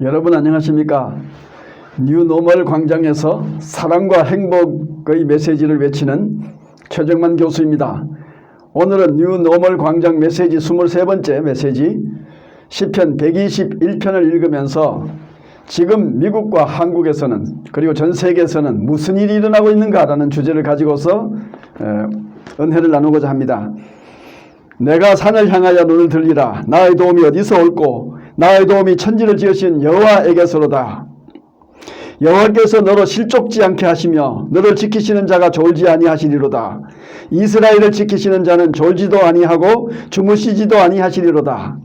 여러분 안녕하십니까? 뉴노멀 광장에서 사랑과 행복의 메시지를 외치는 최정만 교수입니다. 오늘은 뉴노멀 광장 메시지 23번째 메시지 시편 121편을 읽으면서 지금 미국과 한국에서는 그리고 전 세계에서는 무슨 일이 일어나고 있는가라는 주제를 가지고서 은혜를 나누고자 합니다. 내가 산을 향하여 눈을 들리라. 나의 도움이 어디서 올꼬? 나의 도움이 천지를 지으신 여호와에게서로다. 여호와께서 너로 실족지 않게 하시며 너를 지키시는 자가 졸지 아니하시리로다. 이스라엘을 지키시는 자는 졸지도 아니하고 주무시지도 아니하시리로다.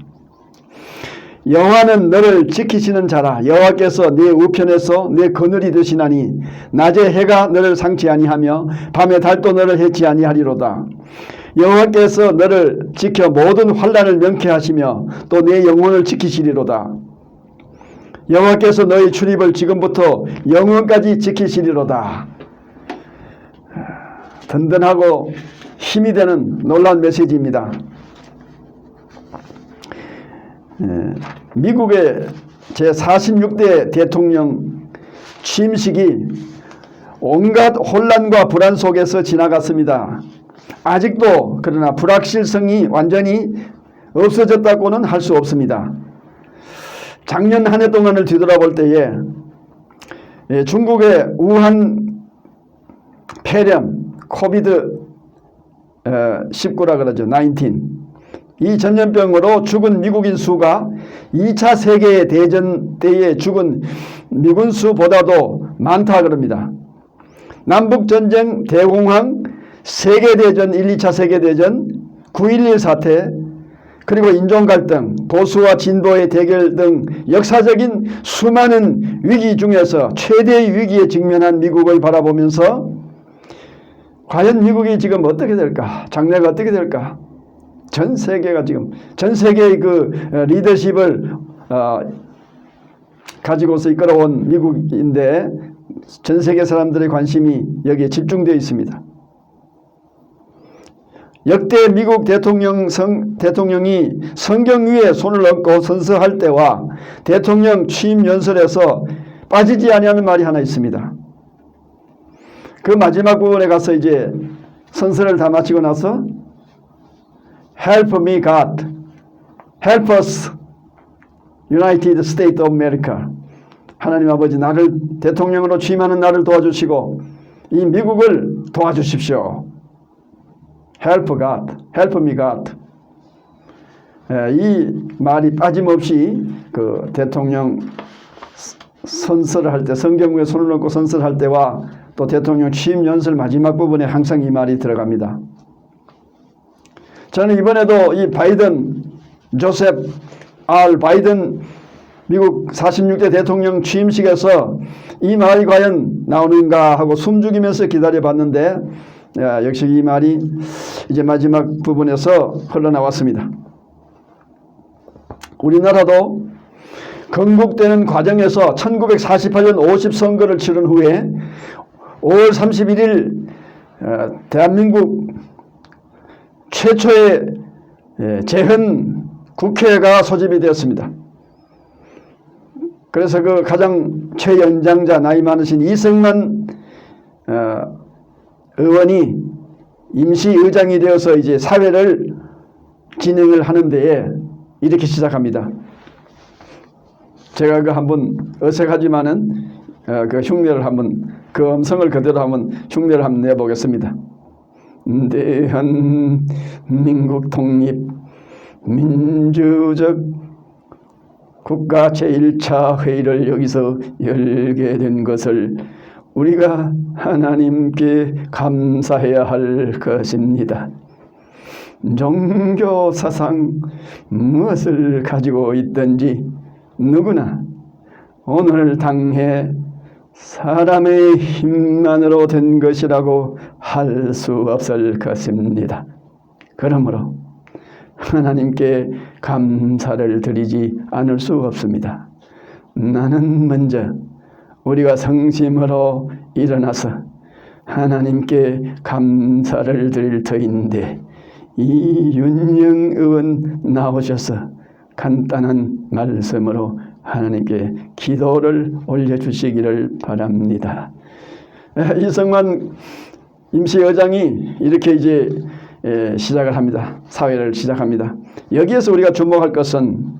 여호와는 너를 지키시는 자라. 여호와께서 네 우편에서 네 그늘이 되시나니 낮에 해가 너를 상치 아니하며 밤에 달도 너를 해치 아니하리로다. 여호와께서 너를 지켜 모든 환난을 명쾌하시며 또 내 영혼을 지키시리로다. 여호와께서 너의 출입을 지금부터 영원까지 지키시리로다. 든든하고 힘이 되는 놀라운 메시지입니다. 미국의 제46대 대통령 취임식이 온갖 혼란과 불안 속에서 지나갔습니다. 아직도 그러나 불확실성이 완전히 없어졌다고는 할 수 없습니다. 작년 한 해 동안을 뒤돌아볼 때에 중국의 우한 폐렴 코비드 19라 그러죠. 19. 이 전염병으로 죽은 미국인 수가 2차 세계대전 때에 죽은 미군 수보다도 많다 그럽니다. 남북전쟁, 대공황, 세계대전, 1, 2차 세계대전, 9.11 사태, 그리고 인종갈등, 보수와 진보의 대결 등 역사적인 수많은 위기 중에서 최대의 위기에 직면한 미국을 바라보면서 과연 미국이 지금 어떻게 될까? 장래가 어떻게 될까? 전 세계가 지금 전 세계의 그 리더십을 가지고서 이끌어온 미국인데 전 세계 사람들의 관심이 여기에 집중되어 있습니다. 역대 미국 대통령이 성경 위에 손을 얹고 선서할 때와 대통령 취임 연설에서 빠지지 아니하는 말이 하나 있습니다. 그 마지막 부분에 가서 이제 선서를 다 마치고 나서 Help me God, help us United States of America. 하나님 아버지 나를 대통령으로 취임하는 나를 도와주시고 이 미국을 도와주십시오. Help God, help me God. 이 말이 빠짐없이 그 대통령 선서를 할 때, 성경 위에 손을 얹고 선서를 할 때와 또 대통령 취임 연설 마지막 부분에 항상 이 말이 들어갑니다. 저는 이번에도 이 바이든, 조셉 R. 바이든 미국 46대 대통령 취임식에서 이 말이 과연 나오는가 하고 숨죽이면서 기다려봤는데 역시 이 말이 이제 마지막 부분에서 흘러나왔습니다. 우리나라도 건국되는 과정에서 1948년 50선거를 치른 후에 5월 31일 대한민국 최초의 재헌 국회가 소집이 되었습니다. 그래서 그 가장 최연장자 나이 많으신 이승만 의원이 임시의장이 되어서 이제 사회를 진행을 하는 데에 이렇게 시작합니다. 제가 그 한번 어색하지만은 그 흉내를 한번 그 음성을 그대로 한번 흉내를 한번 내보겠습니다. 대한민국 독립 민주적 국가 제1차 회의를 여기서 열게 된 것을 우리가 하나님께 감사해야 할 것입니다. 종교 사상 무엇을 가지고 있든지 누구나 오늘 당해 사람의 힘만으로 된 것이라고 할 수 없을 것입니다. 그러므로 하나님께 감사를 드리지 않을 수 없습니다. 나는 먼저 우리가 성심으로 일어나서 하나님께 감사를 드릴 터인데 이 윤영 의원 나오셔서 간단한 말씀으로 하나님께 기도를 올려주시기를 바랍니다. 이성만 임시의장이 이렇게 이제 시작을 합니다. 사회를 시작합니다. 여기에서 우리가 주목할 것은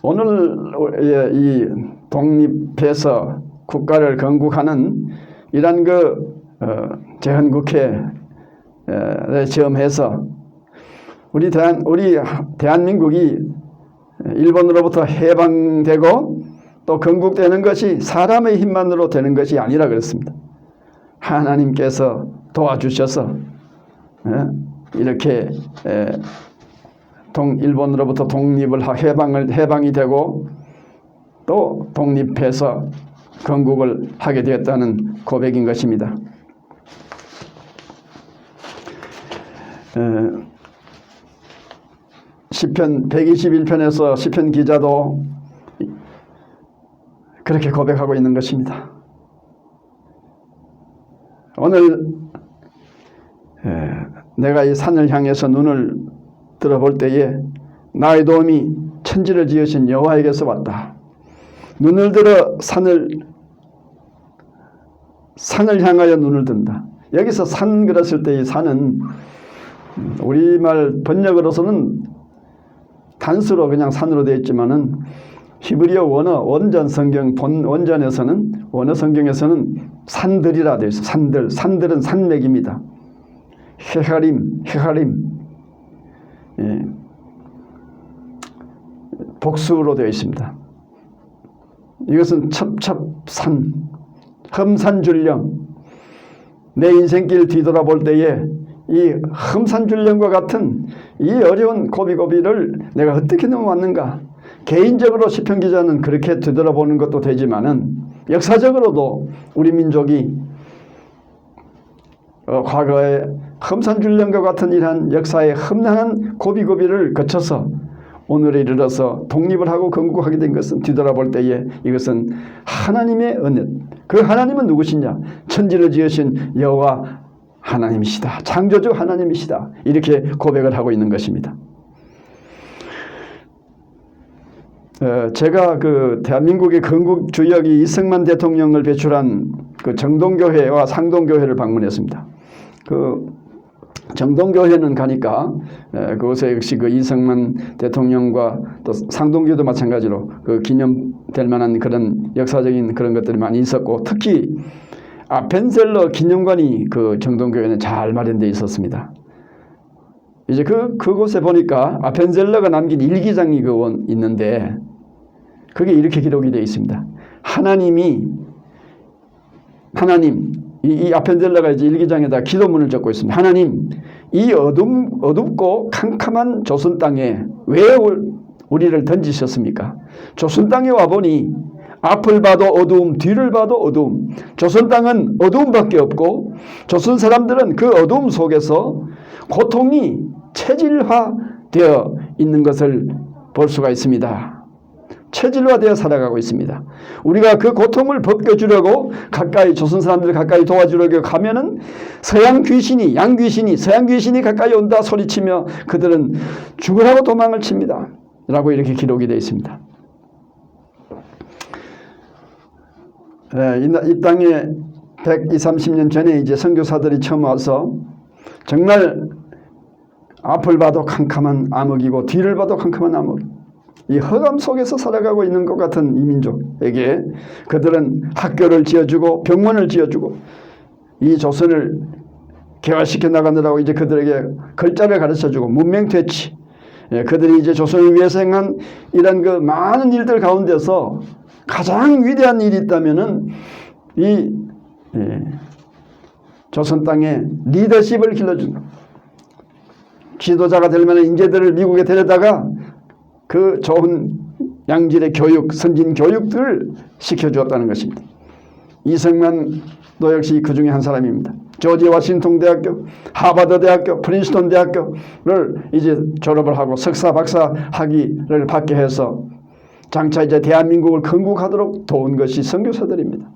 오늘 이 독립해서 국가를 건국하는 이런 제헌국회를 시험해서 우리 대한민국이 일본으로부터 해방되고 또 건국되는 것이 사람의 힘만으로 되는 것이 아니라 그렇습니다. 하나님께서 도와주셔서 이렇게 일본으로부터 해방이 되고 또 독립해서 건국을 하게 되었다는 고백인 것입니다. 시편 121편에서 시편 기자도 그렇게 고백하고 있는 것입니다. 오늘 내가 이 산을 향해서 눈을 들어볼 때에 나의 도움이 천지를 지으신 여호와에게서 왔다. 눈을 들어 산을 향하여 눈을 든다. 여기서 산 그랬을 때 이 산은 우리말 번역으로서는 단수로 그냥 산으로 되어 있지만은 히브리어 원어 원전 성경 본 원전에서는 원어 성경에서는 산들이라 되어 있어. 산들은 산맥입니다. 헤하림 복수로 되어 있습니다. 이것은 첩첩산 험산줄령 내 인생길 뒤돌아볼 때에 이 험산줄령과 같은 이 어려운 고비고비를 내가 어떻게 넘어왔는가. 개인적으로 시편 기자는 그렇게 되돌아보는 것도 되지만은 역사적으로도 우리 민족이 과거에 험산줄령과 같은 이러한 역사의 험난한 고비고비를 거쳐서 오늘에 이르러서 독립을 하고 건국하게 된 것은 뒤돌아볼 때에 이것은 하나님의 은혜. 그 하나님은 누구시냐? 천지를 지으신 여호와 하나님이시다. 창조주 하나님이시다. 이렇게 고백을 하고 있는 것입니다. 제가 대한민국의 건국 주역이 이승만 대통령을 배출한 정동교회와 상동교회를 방문했습니다. 정동교회는 가니까 그곳에 역시 이승만 대통령과 또 상동교도 마찬가지로 기념될 만한 그런 역사적인 그런 것들이 많이 있었고, 특히 아펜셀러 기념관이 정동교회는 잘 마련되어 있었습니다. 이제 그곳에 보니까 아펜셀러가 남긴 일기장이 있는데 그게 이렇게 기록이 되어 있습니다. 하나님, 이 아펜셀러가 이제 일기장에다 기도문을 적고 있습니다. 하나님, 이 어둡고 캄캄한 조선 땅에 왜 우리를 던지셨습니까? 조선 땅에 와보니 앞을 봐도 어두움, 뒤를 봐도 어두움. 조선 땅은 어두움밖에 없고 조선 사람들은 그 어두움 속에서 고통이 체질화되어 있는 것을 볼 수가 있습니다. 체질화되어 살아가고 있습니다. 우리가 그 고통을 벗겨주려고 조선 사람들 가까이 도와주려고 가면은 서양 귀신이 가까이 온다 소리치며 그들은 죽으라고 도망을 칩니다. 라고 이렇게 기록이 되어 있습니다. 이 땅에 120~130년 전에 이제 선교사들이 처음 와서 정말 앞을 봐도 캄캄한 암흑이고 뒤를 봐도 캄캄한 암흑, 이 흑암 속에서 살아가고 있는 것 같은 이 민족에게 그들은 학교를 지어주고 병원을 지어주고 이 조선을 개화시켜 나가느라고 이제 그들에게 글자를 가르쳐주고 문맹퇴치, 그들이 이제 조선을 위해서 행한 이런 많은 일들 가운데서 가장 위대한 일이 있다면은 이 조선 땅에 리더십을 길러주는 지도자가 될 만한 인재들을 미국에 데려다가 그 좋은 양질의 교육, 선진 교육들을 시켜주었다는 것입니다. 이승만도 역시 그 중에 한 사람입니다. 조지 워싱턴 대학교, 하버드 대학교, 프린스턴 대학교를 이제 졸업을 하고 석사, 박사 학위를 받게 해서 장차 이제 대한민국을 건국하도록 도운 것이 선교사들입니다.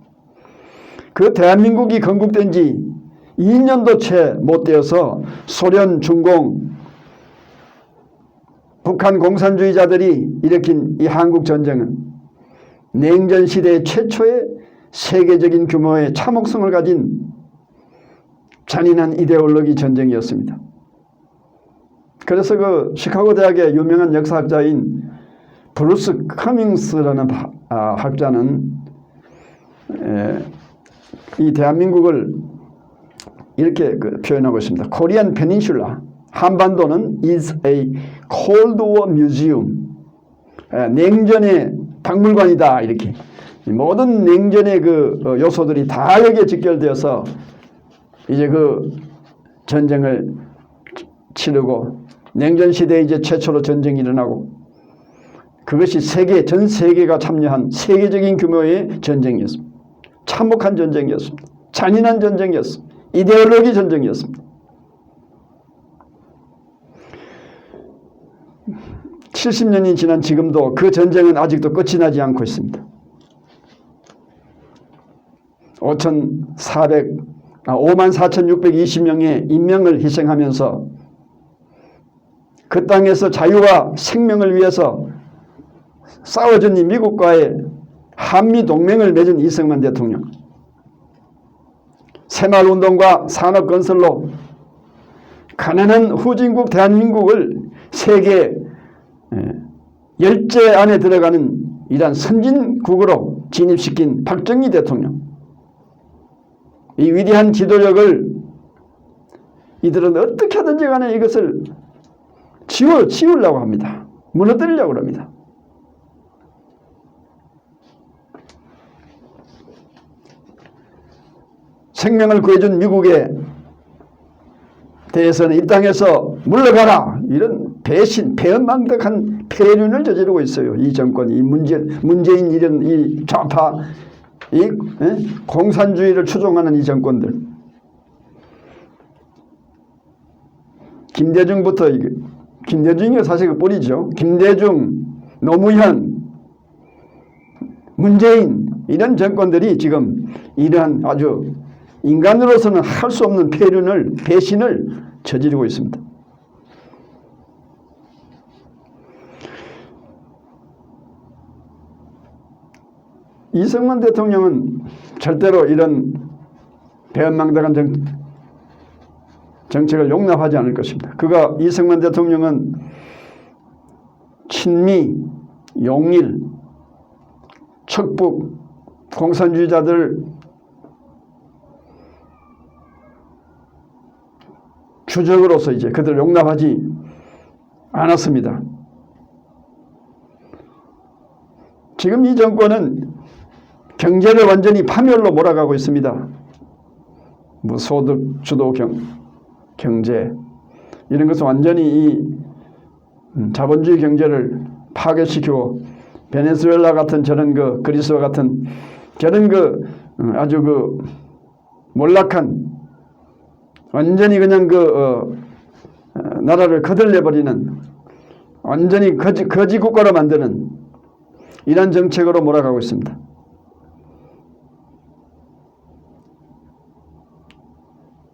그 대한민국이 건국된 지 2년도 채 못 되어서 소련, 중공, 북한 공산주의자들이 일으킨 이 한국 전쟁은 냉전 시대 최초의 세계적인 규모의 참혹성을 가진 잔인한 이데올로기 전쟁이었습니다. 그래서 그 시카고 대학의 유명한 역사학자인 브루스 커밍스라는 학자는 이 대한민국을 이렇게 표현하고 있습니다. Korean Peninsula, 한반도는 is a Cold War museum. 냉전의 박물관이다. 이렇게 모든 냉전의 그 요소들이 다 여기에 직결되어서 이제 그 전쟁을 치르고 냉전 시대에 이제 최초로 전쟁이 일어나고 그것이 전 세계가 참여한 세계적인 규모의 전쟁이었습니다. 참혹한 전쟁이었습니다. 잔인한 전쟁이었습니다. 이데올로기 전쟁이었습니다. 70년이 지난 지금도 그 전쟁은 아직도 끝이 나지 않고 있습니다. 54,620명의 인명을 희생하면서 그 땅에서 자유와 생명을 위해서 싸워준 이 미국과의 한미동맹을 맺은 이승만 대통령, 새마을운동과 산업건설로 가난한 후진국 대한민국을 세계 열제 안에 들어가는 이러한 선진국으로 진입시킨 박정희 대통령, 이 위대한 지도력을 이들은 어떻게 하든지 간에 이것을 지우려고 합니다. 무너뜨리려고 합니다. 생명을 구해준 미국에 대해서는 이 땅에서 물러가라, 이런 배은망덕한 폐륜을 저지르고 있어요. 이 정권이, 문재인 이런 이 좌파, 이 공산주의를 추종하는 이 정권들. 김대중부터, 김대중이 사실 그 뿌리죠. 김대중, 노무현, 문재인 이런 정권들이 지금 이러한 아주 인간으로서는 할 수 없는 배신을 저지르고 있습니다. 이승만 대통령은 절대로 이런 배은망덕한 정책을 용납하지 않을 것입니다. 이승만 대통령은 친미, 용일, 척북, 공산주의자들 주적으로서 이제 그들을 용납하지 않았습니다. 지금 이 정권은 경제를 완전히 파멸로 몰아가고 있습니다. 소득 주도 경제 이런 것은 완전히 이 자본주의 경제를 파괴시키고 베네수엘라 같은 저런 그리스와 같은 저런 아주 몰락한 완전히 그냥 나라를 거들려버리는 완전히 거지 국가로 만드는 이런 정책으로 몰아가고 있습니다.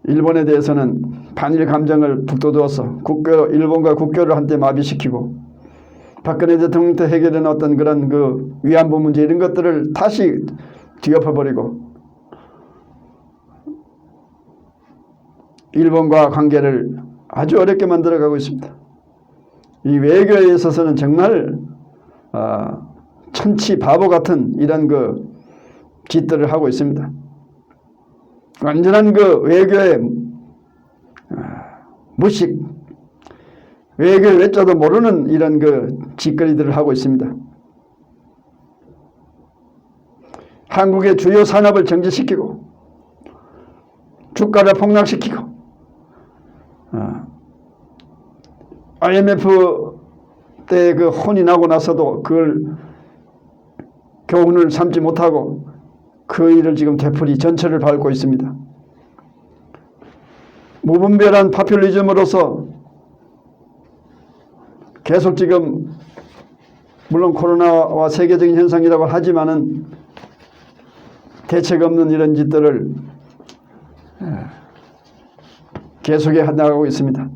일본에 대해서는 반일 감정을 북돋워서 일본과 국교를 한때 마비시키고 박근혜 대통령 때 해결된 어떤 그런 위안부 문제 이런 것들을 다시 뒤엎어버리고 일본과 관계를 아주 어렵게 만들어가고 있습니다. 이 외교에 있어서는 정말 천치 바보 같은 이런 짓들을 하고 있습니다. 완전한 외교의 무식, 외교의 외자도 모르는 이런 짓거리들을 하고 있습니다. 한국의 주요 산업을 정지시키고 주가를 폭락시키고 IMF 때 혼이 나고 나서도 그걸 교훈을 삼지 못하고 그 일을 지금 되풀이 전철을 밟고 있습니다. 무분별한 파퓰리즘으로서 계속 지금 물론 코로나와 세계적인 현상이라고 하지만은 대책 없는 이런 짓들을 계속해 나가고 있습니다.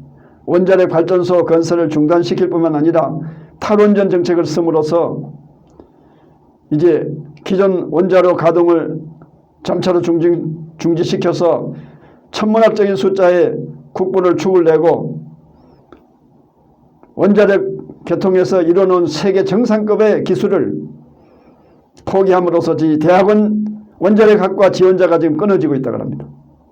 원자력 발전소 건설을 중단시킬 뿐만 아니라 탈원전 정책을 쓰므로써 이제 기존 원자로 가동을 점차로 중지시켜서 천문학적인 숫자의 국부를 축을 내고 원자력 개통에서 이뤄놓은 세계 정상급의 기술을 포기함으로써 대학원 원자력학과 지원자가 지금 끊어지고 있다고 합니다.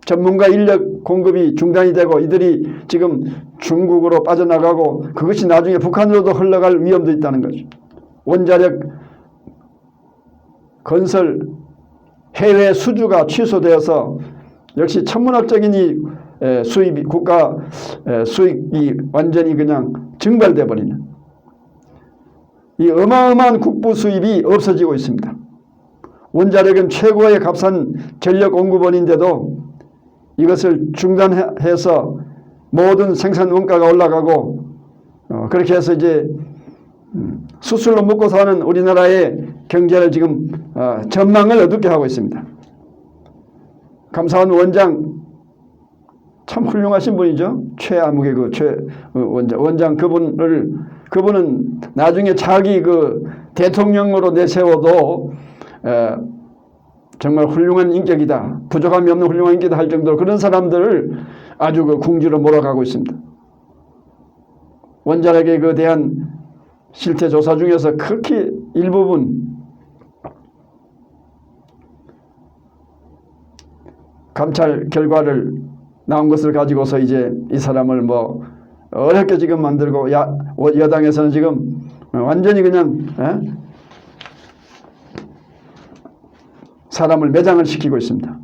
전문가 인력 공급이 중단이 되고 이들이 지금 중국으로 빠져나가고 그것이 나중에 북한으로도 흘러갈 위험도 있다는 거죠. 원자력 건설 해외 수주가 취소되어서 역시 천문학적인 이 수입이 국가 수익이 완전히 그냥 증발돼 버리는 이 어마어마한 국부 수입이 없어지고 있습니다. 원자력은 최고의 값싼 전력 공급원인데도 이것을 중단해서 모든 생산 원가가 올라가고 그렇게 해서 이제 수술로 먹고 사는 우리나라의 경제를 지금 전망을 어둡게 하고 있습니다. 감사원 원장 참 훌륭하신 분이죠. 최아무개 원장 그분은 나중에 자기 대통령으로 내세워도 정말 훌륭한 인격이다. 부족함이 없는 훌륭한 인격이다 할 정도로 그런 사람들을 아주 궁지로 몰아가고 있습니다. 원자력에 대한 실태 조사 중에서 극히 일부분 감찰 결과를 나온 것을 가지고서 이제 이 사람을 어렵게 지금 만들고 여당에서는 지금 완전히 그냥 사람을 매장을 시키고 있습니다.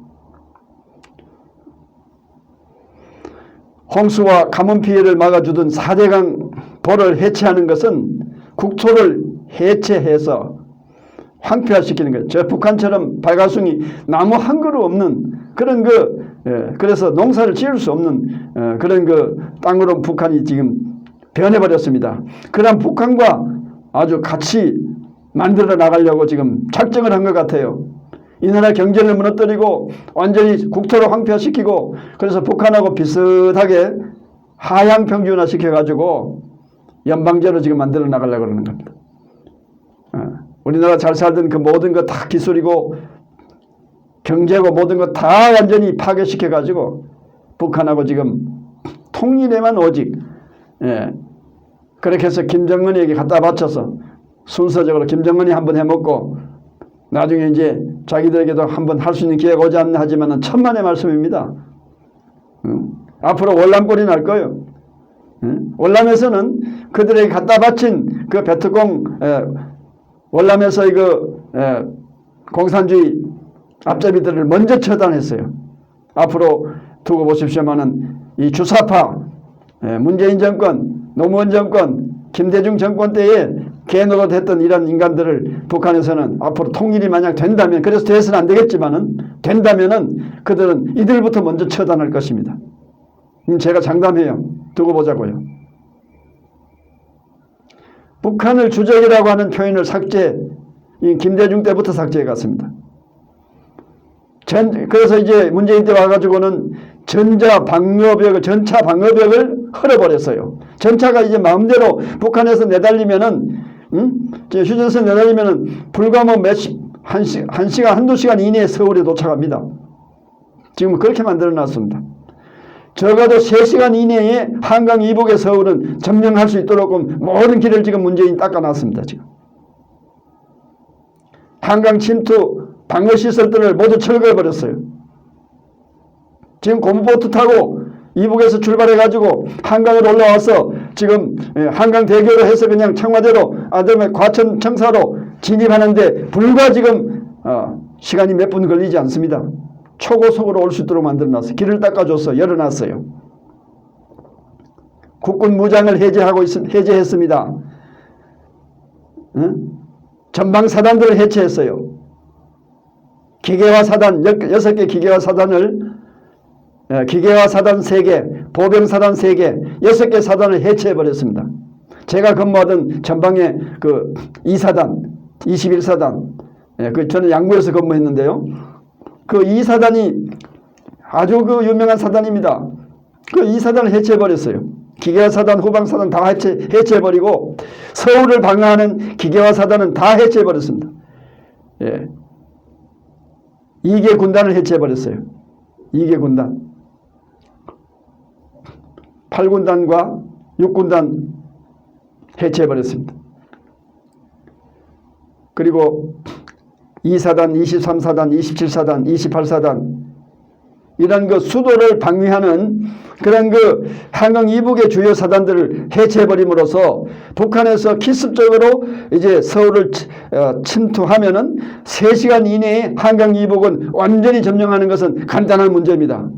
홍수와 가뭄 피해를 막아주던 4대강 보를 해체하는 것은 국토를 해체해서 황폐화시키는 거예요. 저 북한처럼 발가숭이 나무 한 그루 없는 그런 그래서 농사를 지을 수 없는 그런 땅으로 북한이 지금 변해버렸습니다. 그런 북한과 아주 같이 만들어 나가려고 지금 작정을 한 것 같아요. 이 나라 경제를 무너뜨리고 완전히 국토를 황폐화시키고 그래서 북한하고 비슷하게 하향 평준화 시켜가지고 연방제로 지금 만들어 나가려고 그러는 겁니다. 우리나라 잘 살던 그 모든 거 다 기술이고 경제고 모든 거 다 완전히 파괴시켜가지고 북한하고 지금 통일에만 오직 그렇게 해서 김정은에게 갖다 바쳐서 순서적으로 김정은이 한번 해먹고 나중에 이제 자기들에게도 한번 할 수 있는 기회가 오지 않나 하지만은 천만의 말씀입니다. 앞으로 월남골이 날 거예요. 월남에서는 그들에게 갖다 바친 그 베트콩 월남에서 공산주의 앞잡이들을 먼저 처단했어요. 앞으로 두고 보십시오만은 이 주사파 문재인 정권, 노무현 정권, 김대중 정권 때에 개노릇했던 이런 인간들을 북한에서는 앞으로 통일이 만약 된다면 그래서 돼서는 안 되겠지만은 된다면은 그들은 이들부터 먼저 처단할 것입니다. 제가 장담해요. 두고 보자고요. 북한을 주적이라고 하는 표현을 김대중 때부터 삭제해 갔습니다. 그래서 이제 문재인 때 와가지고는 전차 방어벽을 헐어버렸어요. 전차가 이제 마음대로 북한에서 내달리면은, 휴전선 내달리면은 불과 한두 시간 이내에 서울에 도착합니다. 지금 그렇게 만들어 놨습니다. 적어도 3시간 이내에 한강 이북의 서울은 점령할 수 있도록 모든 길을 지금 문재인이 닦아놨습니다. 지금. 한강 침투 방어시설들을 모두 철거해버렸어요. 지금 고무보트 타고 이북에서 출발해가지고 한강으로 올라와서 지금 한강대교로 해서 그냥 청와대로 과천 청사로 진입하는데 불과 지금 시간이 몇 분 걸리지 않습니다. 초고속으로 올 수 있도록 만들어놨어요. 길을 닦아줘서 열어놨어요. 국군 무장을 해제했습니다. 전방사단들을 해체했어요. 기계화 사단 6개 기계화 사단을 기계화 사단 3개, 보병사단 3개, 6개 사단을 해체해버렸습니다. 제가 근무하던 전방에 2사단, 21사단, 저는 양구에서 근무했는데요. 그 2사단이 아주 유명한 사단입니다. 그 2사단을 해체해버렸어요. 기계와 사단, 후방 사단 다 해체해버리고 서울을 방어하는 기계와 사단은 다 해체해버렸습니다. 예. 2개 군단을 해체해버렸어요. 2개 군단. 8군단과 6군단 해체해버렸습니다. 그리고 2사단, 23사단, 27사단, 28사단 이런 그 수도를 방위하는 그런 그 한강 이북의 주요 사단들을 해체해버림으로써 북한에서 기습적으로 이제 서울을 침투하면은 3시간 이내에 한강 이북은 완전히 점령하는 것은 간단한 문제입니다.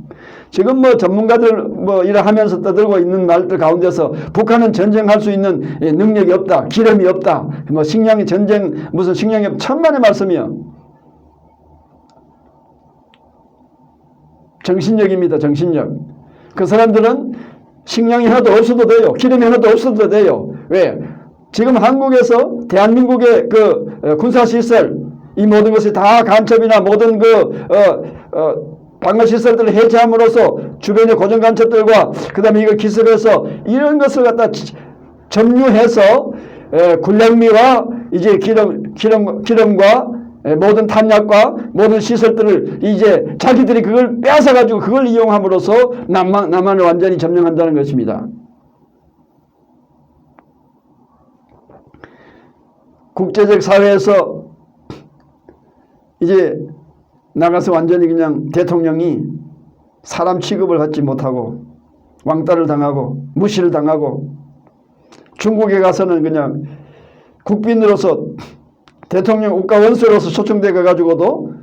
지금 뭐 전문가들 뭐 이래 하면서 떠들고 있는 말들 가운데서 북한은 전쟁할 수 있는 능력이 없다, 기름이 없다, 뭐 식량이 전쟁 무슨 식량이 없다, 천만의 말씀이요. 정신력입니다. 정신력. 그 사람들은 식량이 하나도 없어도 돼요. 기름이 하나도 없어도 돼요. 왜? 지금 한국에서 대한민국의 그 군사시설 이 모든 것이 다 간첩이나 모든 방어시설들을 해체함으로써 주변의 고정간첩들과 그 다음에 이걸 기습해서 이런 것을 갖다 점유해서 군량미와 이제 기름과 모든 탄약과 모든 시설들을 이제 자기들이 그걸 빼앗아가지고 그걸 이용함으로써 남한을 완전히 점령한다는 것입니다. 국제적 사회에서 이제 나가서 완전히 그냥 대통령이 사람 취급을 받지 못하고 왕따를 당하고 무시를 당하고 중국에 가서는 그냥 국빈으로서 대통령 국가 원수로서 초청돼 가지고도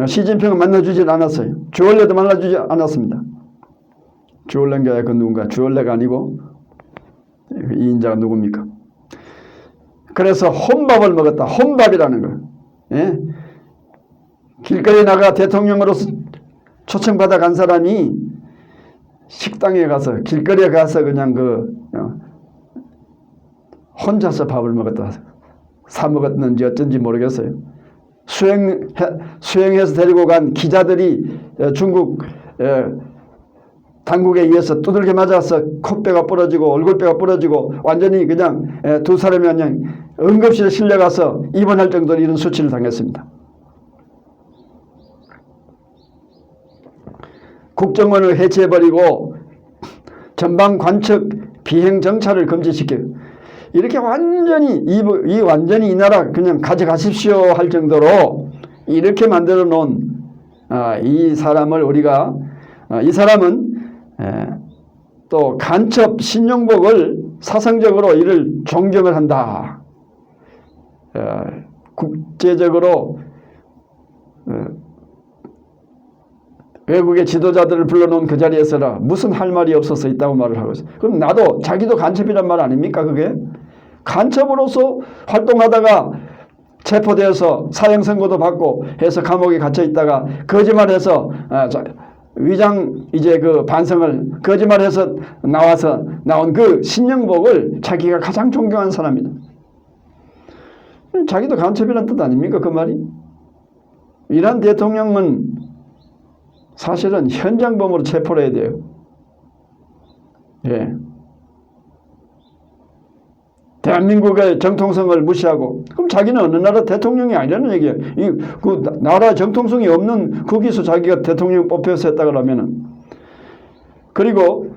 시진핑을 만나주질 않았어요. 주얼레도 만나주지 않았습니다. 주얼레인가 그 누군가 주얼레가 아니고 이 인자가 누굽니까? 그래서 혼밥을 먹었다. 혼밥이라는 거. 예? 길거리에 나가 대통령으로서 초청받아 간 사람이 식당에 가서 길거리에 가서 그냥 혼자서 밥을 먹었다. 사 먹었는지 어쩐지 모르겠어요. 수행해서 데리고 간 기자들이 중국 당국에 의해서 두들겨 맞아서 콧배가 부러지고 얼굴뼈가 부러지고 완전히 그냥 두 사람이 그냥 응급실에 실려가서 입원할 정도로 이런 수치를 당했습니다. 국정원을 해체해버리고 전방 관측 비행 정찰을 금지시켜요. 이렇게 완전히 완전히 이 나라 그냥 가져가십시오 할 정도로 이렇게 만들어 놓은 이 사람을 우리가 이 사람은 또 간첩 신용복을 사상적으로 이를 존경을 한다. 국제적으로 외국의 지도자들을 불러놓은 그 자리에서라 무슨 할 말이 없어서 있다고 말을 하고 있어요. 그럼 나도 자기도 간첩이란 말 아닙니까? 그게 간첩으로서 활동하다가 체포되어서 사형 선고도 받고 해서 감옥에 갇혀 있다가 거짓말해서 위장 이제 그 반성을 거짓말해서 나온 그 신영복을 자기가 가장 존경하는 사람이다. 자기도 간첩이란 뜻 아닙니까? 그 말이? 이란 대통령은 사실은 현장범으로 체포를 해야 돼요. 예. 대한민국의 정통성을 무시하고 그럼 자기는 어느 나라 대통령이 아니라는 얘기예요. 그 나라 정통성이 없는 거기서 자기가 대통령 뽑혀서 했다 그러면은 그리고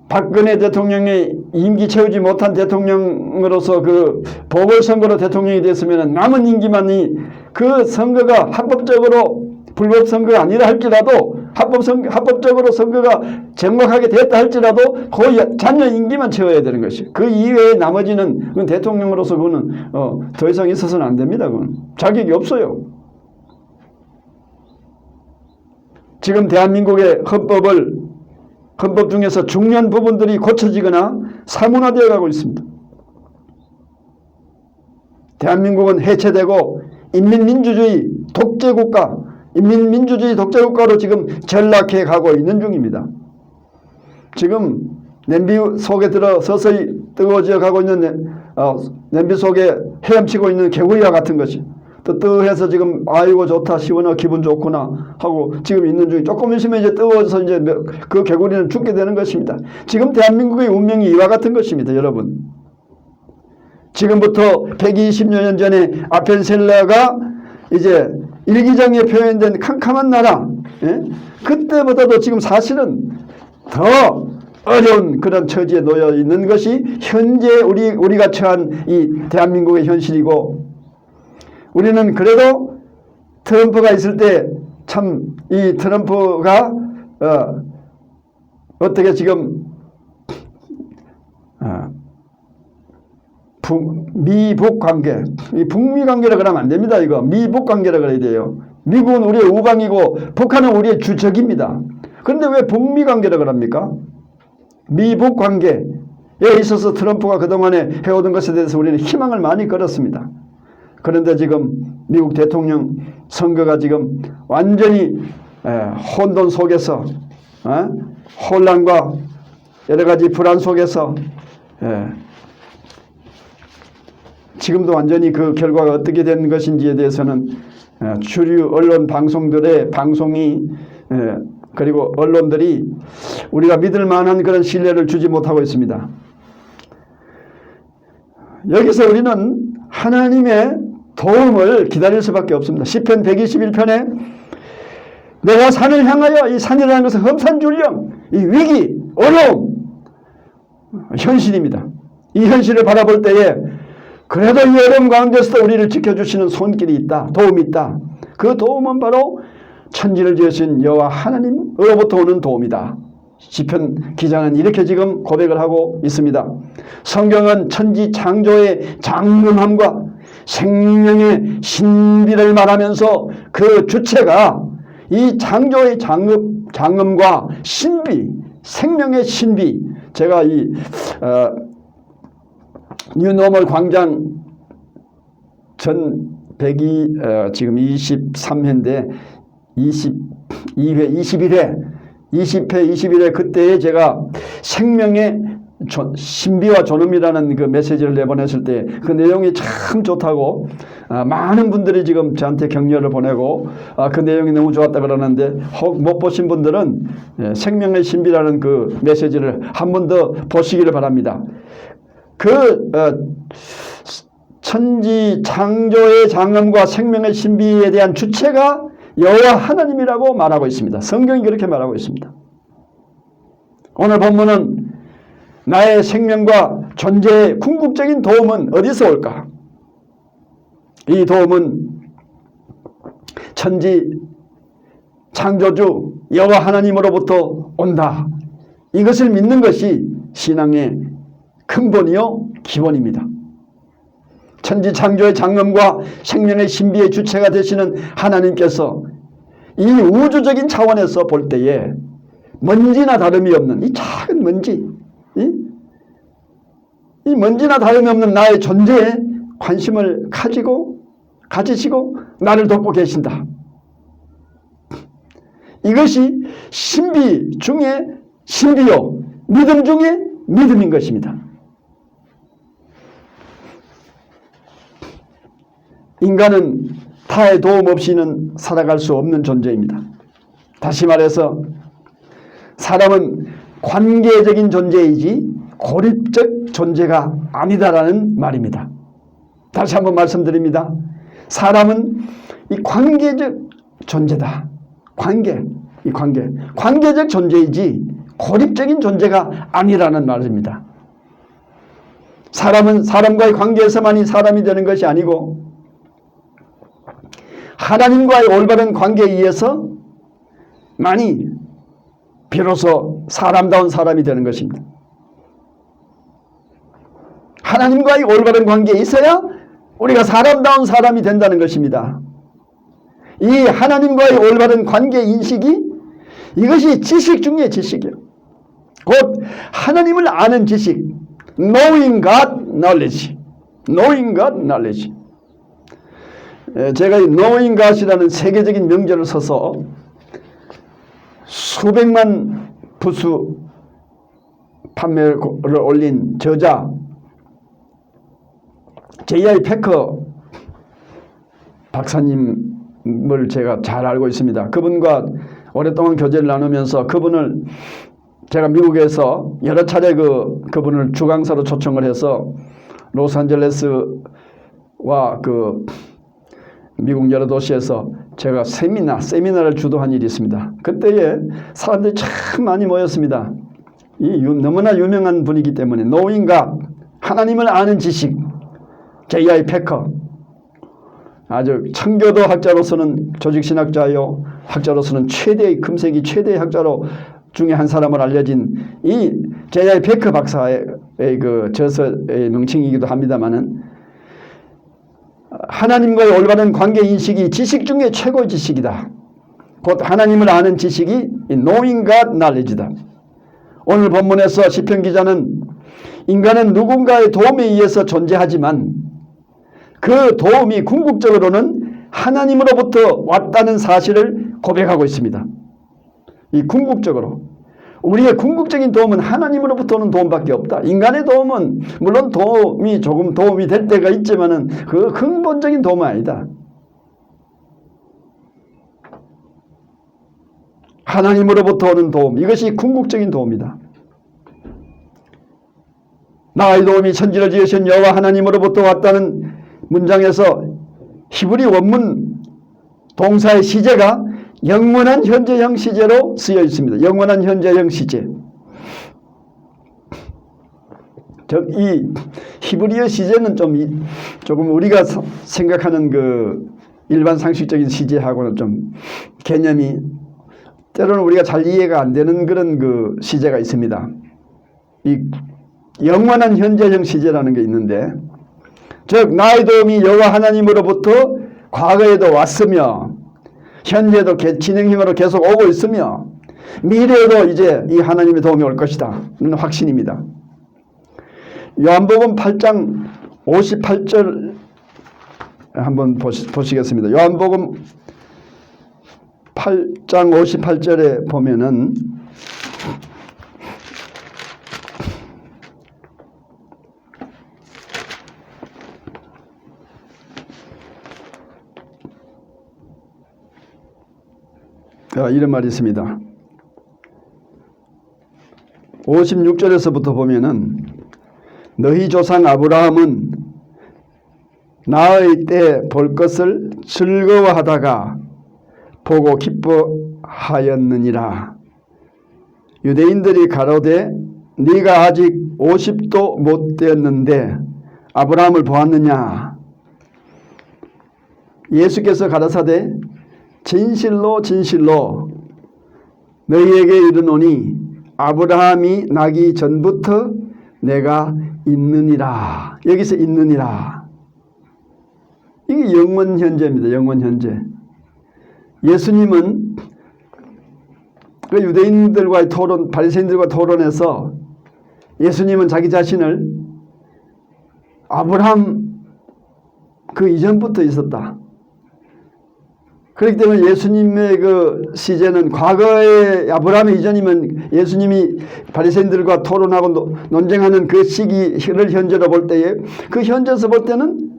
박근혜 대통령이 임기 채우지 못한 대통령으로서 그 보궐선거로 대통령이 됐으면은 남은 임기만이 그 선거가 합법적으로 불법 선거가 아니라 할지라도 합법적으로 선거가 정확하게 됐다 할지라도 그 잔여 임기만 채워야 되는 것이. 그 이외에 나머지는 그건 대통령으로서 그거는 더 이상 있어서는 안 됩니다. 그건 자격이 없어요. 지금 대한민국의 헌법 중에서 중요한 부분들이 고쳐지거나 사문화되어 가고 있습니다. 대한민국은 해체되고 인민민주주의 독재국가 인민민주주의 독재국가로 지금 전락해 가고 있는 중입니다. 지금 냄비 속에 들어 서서히 뜨거워져 가고 있는 냄비 속에 헤엄치고 있는 개구리와 같은 것이 뜨뜻해서 지금 아이고 좋다 시원하고 기분 좋구나 하고 지금 있는 중에 조금 있으면 이제 뜨거워서 이제 그 개구리는 죽게 되는 것입니다. 지금 대한민국의 운명이 이와 같은 것입니다. 여러분. 지금부터 120년 전에 아펜셀러가 이제 일기장에 표현된 캄캄한 나라, 예? 그때보다도 지금 사실은 더 어려운 그런 처지에 놓여 있는 것이 현재 우리가 처한 이 대한민국의 현실이고, 우리는 그래도 트럼프가 있을 때 참 이 트럼프가 어떻게 지금 미북 관계, 이 북미 관계라 그러면 안 됩니다. 이거 미북 관계라 그래야 돼요. 미국은 우리의 우방이고 북한은 우리의 주적입니다. 그런데 왜 북미 관계라 그럽니까? 미북 관계에 있어서 트럼프가 그동안에 해오던 것에 대해서 우리는 희망을 많이 걸었습니다. 그런데 지금 미국 대통령 선거가 지금 완전히 혼돈 속에서 혼란과 여러 가지 불안 속에서 지금도 완전히 그 결과가 어떻게 된 것인지에 대해서는 주류 언론 방송들의 방송이 그리고 언론들이 우리가 믿을 만한 그런 신뢰를 주지 못하고 있습니다. 여기서 우리는 하나님의 도움을 기다릴 수밖에 없습니다. 시편 121편에 내가 산을 향하여, 이 산이라는 것은 험산줄령, 이 위기, 어려움, 현실입니다. 이 현실을 바라볼 때에 그래도 이 어려움 가운데서도 우리를 지켜주시는 손길이 있다, 도움이 있다. 그 도움은 바로 천지를 지으신 여호와 하나님으로부터 오는 도움이다. 시편 기자는 이렇게 지금 고백을 하고 있습니다. 성경은 천지 창조의 장엄함과 생명의 신비를 말하면서 그 주체가 이 창조의 장엄과 신비, 생명의 신비, 제가 이 뉴노멀 광장 전 100이 지금 23회인데 22회, 21회, 20회, 21회 그때에 제가 생명의 신비와 존엄이라는 그 메시지를 내보냈을 때 그 내용이 참 좋다고 많은 분들이 지금 저한테 격려를 보내고 그 내용이 너무 좋았다 그러는데 혹 못 보신 분들은 생명의 신비라는 그 메시지를 한 번 더 보시기를 바랍니다. 그 천지 창조의 장엄과 생명의 신비에 대한 주체가 여호와 하나님이라고 말하고 있습니다. 성경이 그렇게 말하고 있습니다. 오늘 본문은 나의 생명과 존재의 궁극적인 도움은 어디서 올까? 이 도움은 천지 창조주 여호와 하나님으로부터 온다. 이것을 믿는 것이 신앙의 근본이요 기본입니다. 천지 창조의 장엄과 생명의 신비의 주체가 되시는 하나님께서 이 우주적인 차원에서 볼 때에 먼지나 다름이 없는 이 작은 먼지, 이 먼지나 다름이 없는 나의 존재에 관심을 가지시고 나를 돕고 계신다. 이것이 신비 중에 신비요, 믿음 중에 믿음인 것입니다. 인간은 타의 도움 없이는 살아갈 수 없는 존재입니다. 다시 말해서 사람은 관계적인 존재이지 고립적 존재가 아니다라는 말입니다. 다시 한번 말씀드립니다. 사람은 이 관계적 존재다. 관계적 존재이지 고립적인 존재가 아니라는 말입니다. 사람은 사람과의 관계에서만이 사람이 되는 것이 아니고 하나님과의 올바른 관계에 의해서 만이 비로소 사람다운 사람이 되는 것입니다. 하나님과의 올바른 관계에 있어야 우리가 사람다운 사람이 된다는 것입니다. 이 하나님과의 올바른 관계 인식이 이것이 지식 중에 지식이에요. 곧 하나님을 아는 지식, knowing God knowledge, knowing God knowledge. 제가 이 knowing God이라는 세계적인 명제를 써서 수백만 부수 판매를 올린 저자 J.I. 패커 박사님을 제가 잘 알고 있습니다. 그분과 오랫동안 교제를 나누면서 그분을 제가 미국에서 여러 차례 그분을 주강사로 초청을 해서 로스앤젤레스와 미국 여러 도시에서 제가 세미나를 주도한 일이 있습니다. 그때에 사람들이 참 많이 모였습니다. 너무나 유명한 분이기 때문에 Knowing God, 하나님을 아는 지식, J.I. 패커, 아주 청교도 학자로서는 조직신학자요, 학자로서는 금세기 최대의 학자로 중에 한 사람으로 알려진 이 J.I. 패커 박사의 그 저서의 명칭이기도 합니다만은, 하나님과의 올바른 관계 인식이 지식 중에 최고의 지식이다. 곧 하나님을 아는 지식이 Knowing God knowledge다. 오늘 본문에서 시편 기자는 인간은 누군가의 도움에 의해서 존재하지만 그 도움이 궁극적으로는 하나님으로부터 왔다는 사실을 고백하고 있습니다. 이 궁극적으로 우리의 궁극적인 도움은 하나님으로부터 오는 도움밖에 없다. 인간의 도움은 물론 조금 도움이 될 때가 있지만은 그 근본적인 도움은 아니다. 하나님으로부터 오는 도움, 이것이 궁극적인 도움이다. 나의 도움이 천지를 지으신 여호와 하나님으로부터 왔다는 문장에서 히브리 원문 동사의 시제가 영원한 현재형 시제로 쓰여 있습니다. 영원한 현재형 시제. 이 히브리어 시제는 조금 우리가 생각하는 그 일반 상식적인 시제하고는 좀 개념이 때로는 우리가 잘 이해가 안 되는 그런 그 시제가 있습니다. 이 영원한 현재형 시제라는 게 있는데, 즉 나의 도움이 여호와 하나님으로부터 과거에도 왔으며 현재도 진행형으로 계속 오고 있으며 미래에도 이제 이 하나님의 도움이 올 것이다 는 확신입니다. 요한복음 8장 58절 한번 보시겠습니다. 요한복음 8장 58절에 보면은 이런 말이 있습니다. 56절에서부터 보면은 너희 조상 아브라함은 나의 때 볼 것을 즐거워하다가 보고 기뻐하였느니라. 유대인들이 가로되 네가 아직 50도 못 되었는데 아브라함을 보았느냐. 예수께서 가라사대 진실로 진실로 너희에게 이르노니 아브라함이 나기 전부터 내가 있느니라. 여기서 있느니라. 이게 영원 현재입니다. 영원 현재. 예수님은 그 유대인들과의 토론, 바리새인들과 토론에서 예수님은 자기 자신을 아브라함 그 이전부터 있었다. 그렇기 때문에 예수님의 그 시제는 과거의 아브라함 이전이면 예수님이 바리새인들과 토론하고 논쟁하는 그 시기를 현재로 볼 때에 그 현재에서 볼 때는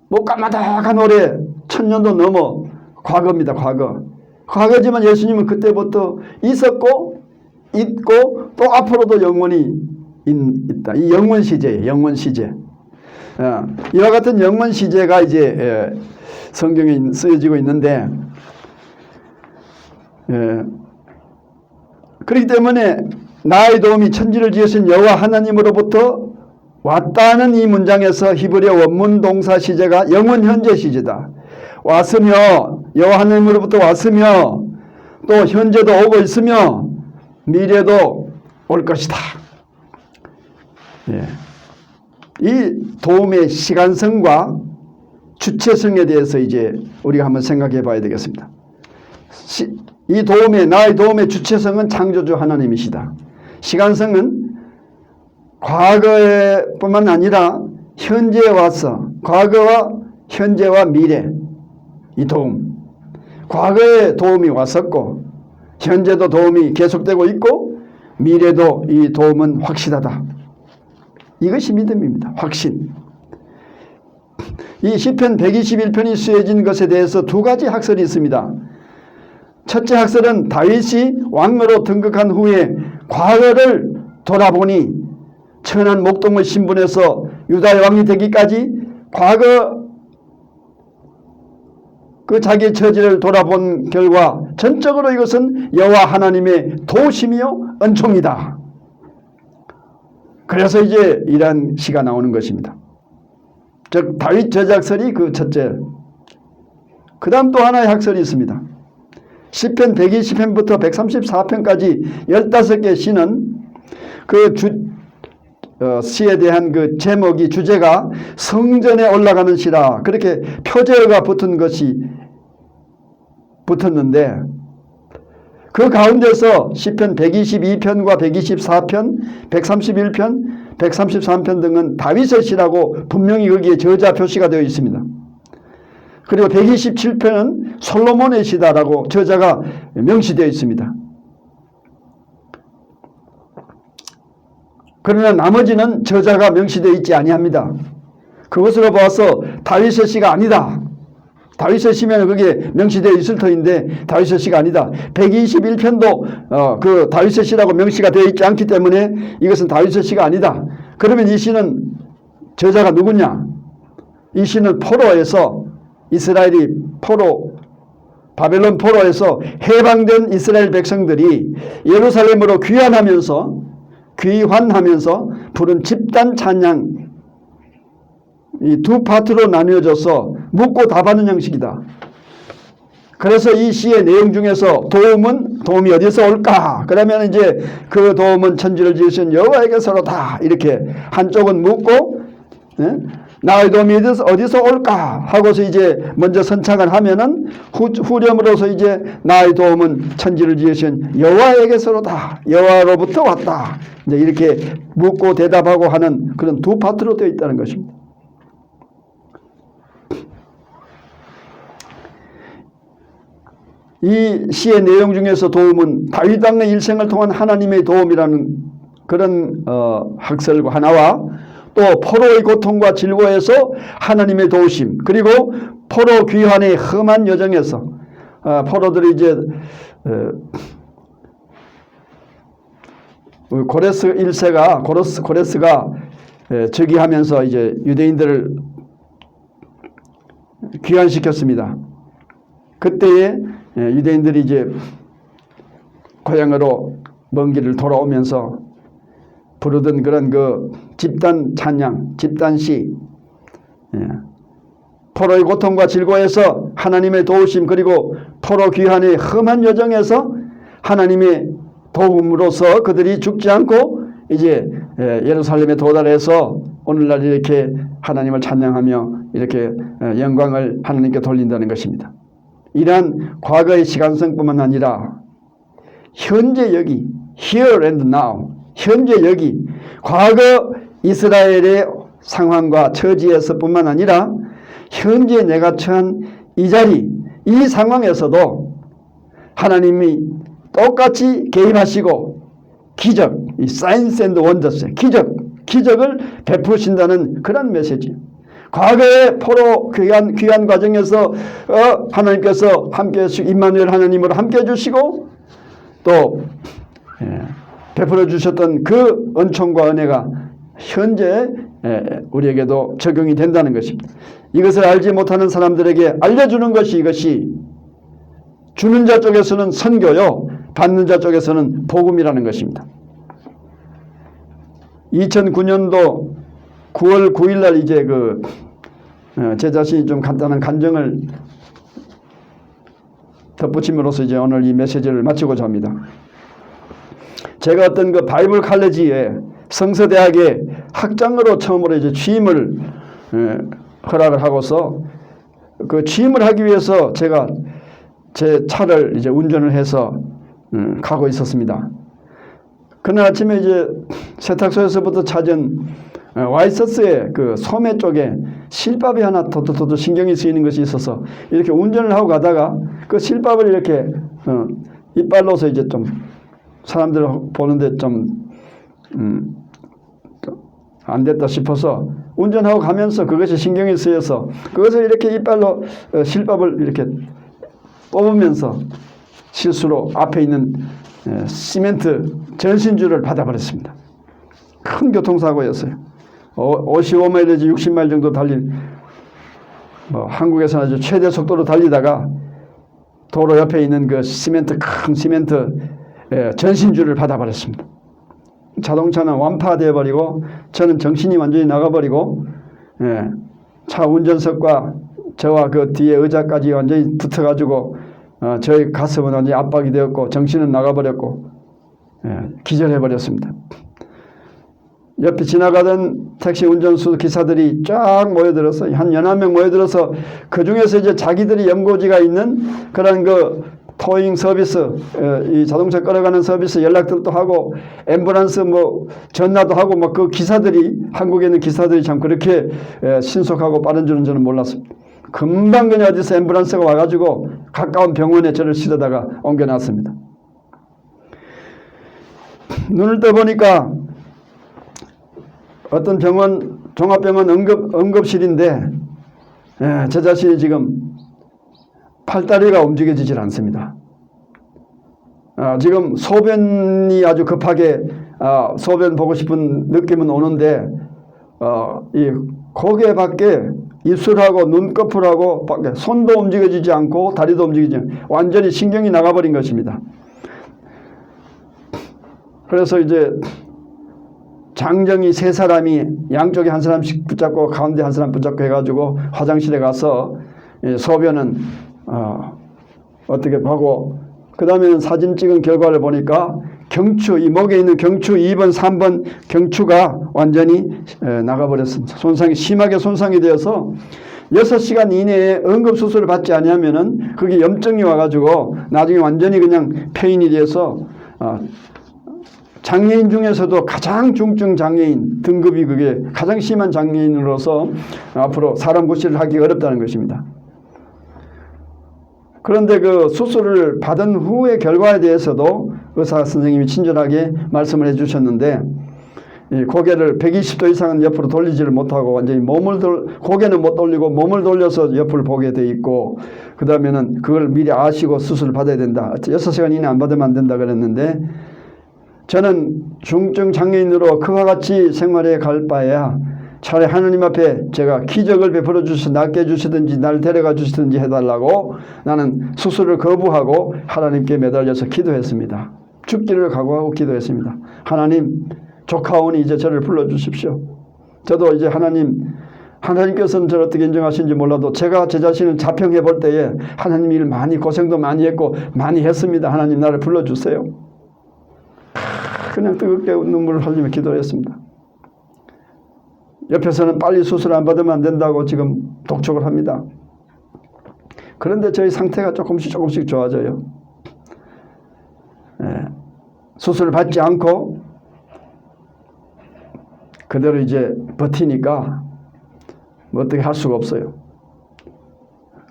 뭐 까마득한 오래 1000년도 넘어 과거입니다. 과거지만 예수님은 그때부터 있었고 있고 또 앞으로도 영원히 있다. 이 영원 시제예요. 영원 시제. 이와 같은 영원 시제가 이제 성경에 쓰여지고 있는데, 그렇기 때문에 나의 도움이 천지를 지으신 여호와 하나님으로부터 왔다는 이 문장에서 히브리어 원문 동사 시제가 영원 현재 시제다. 왔으며 여호와 하나님으로부터 왔으며 또 현재도 오고 있으며 미래도 올 것이다. 이 도움의 시간성과 주체성에 대해서 이제 우리가 한번 생각해 봐야 되겠습니다. 나의 도움의 주체성은 창조주 하나님이시다. 시간성은 과거에뿐만 아니라 현재에 와서 과거와 현재와 미래, 이 도움, 과거에 도움이 왔었고 현재도 도움이 계속되고 있고 미래도 이 도움은 확실하다. 이것이 믿음입니다. 확신. 이 시편 121편이 쓰여진 것에 대해서 두 가지 학설이 있습니다. 첫째 학설은 다윗이 왕으로 등극한 후에 과거를 돌아보니 천한 목동의 신분에서 유다의 왕이 되기까지 과거 그 자기의 처지를 돌아본 결과 전적으로 이것은 여호와 하나님의 도우심이요 은총이다. 그래서 이제 이러한 시가 나오는 것입니다. 즉 다윗 저작설이 그 첫째. 그 다음 또 하나의 학설이 있습니다. 시편 120편부터 134편까지 15개 시는 그 시에 대한 그 제목이 주제가 성전에 올라가는 시라 그렇게 표제어가 붙은 것이 붙었는데 그 가운데서 시편 122편과 124편, 131편, 133편 등은 다윗의 시라고 분명히 거기에 저자 표시가 되어 있습니다. 그리고 127편은 솔로몬의 시다라고 저자가 명시되어 있습니다. 그러나 나머지는 저자가 명시되어 있지 아니합니다. 그것으로 봐서 다윗의 시가 아니다. 다윗의 시면 그게 명시되어 있을 터인데 다윗의 시가 아니다. 121편도 그 다윗의 시라고 명시가 되어 있지 않기 때문에 이것은 다윗의 시가 아니다. 그러면 이 시는 저자가 누구냐? 이 시는 포로에서 이스라엘이 바벨론 포로에서 해방된 이스라엘 백성들이 예루살렘으로 귀환하면서 부른 집단 찬양 이 두 파트로 나뉘어져서 묻고 답하는 형식이다. 그래서 이 시의 내용 중에서 도움이 어디서 올까? 그러면 이제 그 도움은 천지를 지으신 여호와에게서로다. 이렇게 한쪽은 묻고 나의 도움이 어디서 올까? 하고서 이제 먼저 선창을 하면은 후렴으로서 이제 나의 도움은 천지를 지으신 여호와에게서로다. 여호와로부터 왔다. 이제 이렇게 묻고 대답하고 하는 그런 두 파트로 되어 있다는 것입니다. 이 시의 내용 중에서 도움은 다윗 왕의 일생을 통한 하나님의 도움이라는 그런 학설과 하나와 또 포로의 고통과 질고에서 하나님의 도우심 그리고 포로 귀환의 험한 여정에서 포로들이 이제 고레스 1세가 고레스가 즉위하면서 이제 유대인들을 귀환시켰습니다. 그때에 유대인들이 이제 고향으로 먼 길을 돌아오면서 부르던 그런 그 집단 찬양, 집단시, 포로의 고통과 질고에서 하나님의 도우심 그리고 포로 귀환의 험한 여정에서 하나님의 도움으로서 그들이 죽지 않고 이제 예루살렘에 도달해서 오늘날 이렇게 하나님을 찬양하며 이렇게 영광을 하나님께 돌린다는 것입니다. 이러한 과거의 시간성뿐만 아니라 현재 여기 here and now 현재 여기 과거 이스라엘의 상황과 처지에서뿐만 아니라 현재 내가 처한 이 자리 이 상황에서도 하나님이 똑같이 개입하시고 기적, 이 사인스 앤드 원더스 기적을 베푸신다는 그런 메시지. 과거의 포로 귀환 과정에서 하나님께서 함께 해주시고 임마누엘 하나님으로 함께 해주시고 또 베풀어 주셨던 그 은총과 은혜가 현재 우리에게도 적용이 된다는 것입니다. 이것을 알지 못하는 사람들에게 알려주는 것이 이것이 주는 자 쪽에서는 선교요 받는 자 쪽에서는 복음이라는 것입니다. 2009년도 9월 9일 날 이제 제 자신이 좀 간단한 간증을 덧붙임으로써 이제 오늘 이 메시지를 마치고자 합니다. 제가 어떤 그 바이블 칼레지에 성서대학의 학장으로 처음으로 이제 취임을 허락을 하고서 그 취임을 하기 위해서 제가 제 차를 이제 운전을 해서 가고 있었습니다. 그날 아침에 이제 세탁소에서부터 찾은 와이서스의 그 소매 쪽에 실밥이 하나 도도도도 신경이 쓰이는 것이 있어서 이렇게 운전을 하고 가다가 그 실밥을 이렇게 이빨로서 이제 좀 사람들 보는데 좀 안 됐다 싶어서 운전하고 가면서 그것이 신경이 쓰여서 그것을 이렇게 이빨로 실밥을 이렇게 뽑으면서 실수로 앞에 있는 시멘트 전신줄을 받아버렸습니다. 큰 교통사고였어요. 55마일 내지 60마일 정도 달린 한국에서는 아주 최대 속도로 달리다가 도로 옆에 있는 그 큰 시멘트 전신줄을 받아버렸습니다. 자동차는 완파되어 버리고 저는 정신이 완전히 나가버리고 차 운전석과 저와 그 뒤에 의자까지 완전히 붙어가지고 저희 가슴은 완전히 압박이 되었고 정신은 나가버렸고 기절해버렸습니다. 옆에 지나가던 택시 운전수 기사들이 쫙 모여들어서 한 11명 모여들어서 그 중에서 이제 자기들이 연고지가 있는 그런 그 토잉 서비스, 이 자동차 끌어가는 서비스 연락들도 하고 앰뷸런스 전화도 하고 그 기사들이 한국에 있는 기사들이 참 그렇게 신속하고 빠른 줄은 저는 몰랐습니다. 금방 그냥 어디서 앰뷸런스가 와가지고 가까운 병원에 저를 실어다가 옮겨놨습니다. 눈을 떠보니까 어떤 병원, 종합병원 응급실인데 제 자신이 지금 팔다리가 움직여지질 않습니다. 지금 소변이 아주 급하게 소변 보고 싶은 느낌은 오는데 이 고개밖에 입술하고 눈꺼풀하고 밖에 손도 움직여지지 않고 다리도 움직이지 않고 완전히 신경이 나가버린 것입니다. 그래서 이제 장정이 세 사람이 양쪽에 한 사람씩 붙잡고 가운데 한 사람 붙잡고 해가지고 화장실에 가서 소변은 어떻게 보고 그 다음에는 사진 찍은 결과를 보니까 경추, 이 목에 있는 경추 2번, 3번 경추가 완전히 나가버렸습니다. 손상이 심하게 손상이 되어서 6시간 이내에 응급수술을 받지 않으면은 그게 염증이 와가지고 나중에 완전히 그냥 폐인이 돼서 장애인 중에서도 가장 중증 장애인 등급이 그게 가장 심한 장애인으로서 앞으로 사람 구실을 하기 어렵다는 것입니다. 그런데 그 수술을 받은 후의 결과에 대해서도 의사 선생님이 친절하게 말씀을 해주셨는데 이 고개를 120도 이상은 옆으로 돌리지를 못하고 완전히 고개는 못 돌리고 몸을 돌려서 옆을 보게 돼 있고 그 다음에는 그걸 미리 아시고 수술을 받아야 된다. 6시간 이내 안 받으면 안 된다 그랬는데 저는 중증 장애인으로 그와 같이 생활해 갈 바에야 차라리 하느님 앞에 제가 기적을 베풀어 주셔서 낫게 해주시든지 날 데려가 주시든지 해달라고 나는 수술을 거부하고 하나님께 매달려서 기도했습니다. 죽기를 각오하고 기도했습니다. 하나님 조카오니 이제 저를 불러주십시오. 저도 이제 하나님께서는 저를 어떻게 인정하시는지 몰라도 제가 제 자신을 자평해 볼 때에 하나님 일 많이 고생도 많이 했고 많이 했습니다. 하나님 나를 불러주세요. 그냥 뜨겁게 눈물을 흘리며 기도했습니다. 옆에서는 빨리 수술 안 받으면 안 된다고 지금 독촉을 합니다. 그런데 저희 상태가 조금씩 좋아져요. 수술을 받지 않고 그대로 이제 버티니까 뭐 어떻게 할 수가 없어요.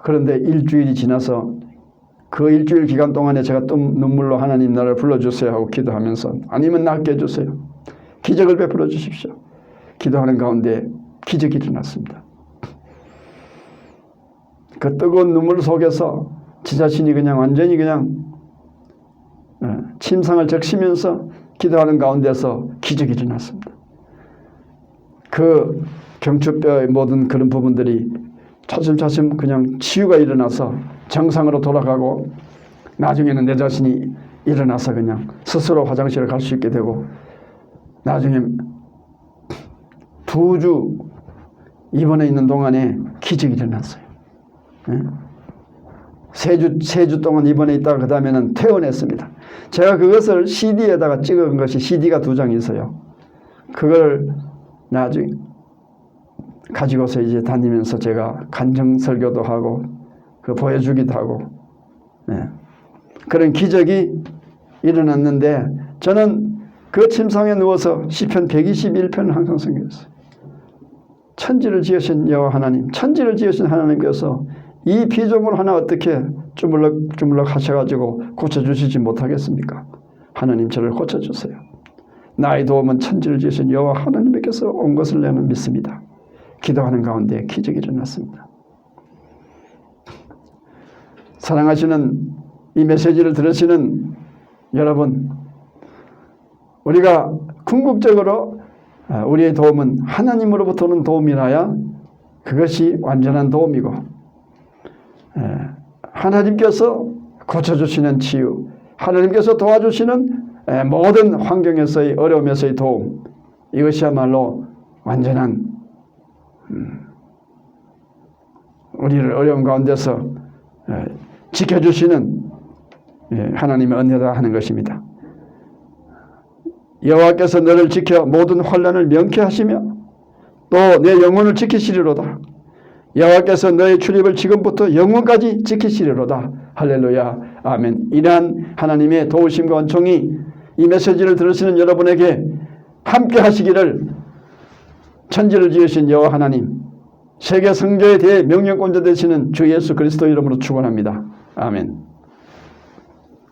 그런데 일주일이 지나서 그 일주일 기간 동안에 제가 또 눈물로 하나님 나를 불러주세요 하고 기도하면서 아니면 낫게 해주세요. 기적을 베풀어 주십시오. 기도하는 가운데 기적이 일어났습니다. 그 뜨거운 눈물 속에서 지 자신이 그냥 완전히 그냥 침상을 적시면서 기도하는 가운데서 기적이 일어났습니다. 그 경추뼈의 모든 그런 부분들이 차츰차츰 그냥 치유가 일어나서 정상으로 돌아가고 나중에는 내 자신이 일어나서 그냥 스스로 화장실을 갈 수 있게 되고 나중에 2주 입원해 있는 동안에 기적이 일어났어요. 3주 동안 입원해 있다가 그 다음에는 퇴원했습니다. 제가 그것을 CD에다가 찍은 것이 CD가 2장 있어요. 그걸 나중에 가지고서 이제 다니면서 제가 간증 설교도 하고 그 보여주기도 하고 그런 기적이 일어났는데 저는 그 침상에 누워서 시편 121편을 항상 생겼어요. 천지를 지으신 여호와 하나님, 천지를 지으신 하나님께서 이 피조물 하나 어떻게 주물럭 하셔가지고 고쳐주시지 못하겠습니까? 하나님 저를 고쳐주세요. 나의 도움은 천지를 지으신 여호와 하나님께서 온 것을 나는 믿습니다. 기도하는 가운데 기적이 일어났습니다. 사랑하시는 이 메시지를 들으시는 여러분, 우리가 궁극적으로 우리의 도움은 하나님으로부터 오는 도움이라야 그것이 완전한 도움이고, 하나님께서 고쳐주시는 치유, 하나님께서 도와주시는 모든 환경에서의 어려움에서의 도움, 이것이야말로 완전한 우리를 어려움 가운데서 지켜주시는 하나님의 은혜다 하는 것입니다. 여호와께서 너를 지켜 모든 환난을 명쾌하시며 또 내 영혼을 지키시리로다. 여호와께서 너의 출입을 지금부터 영원까지 지키시리로다. 할렐루야. 아멘. 이러한 하나님의 도우심과 은총이 이 메시지를 들으시는 여러분에게 함께 하시기를 천지를 지으신 여호와 하나님, 세계 성조에 대해 명령권자 되시는 주 예수 그리스도 이름으로 축원합니다. 아멘.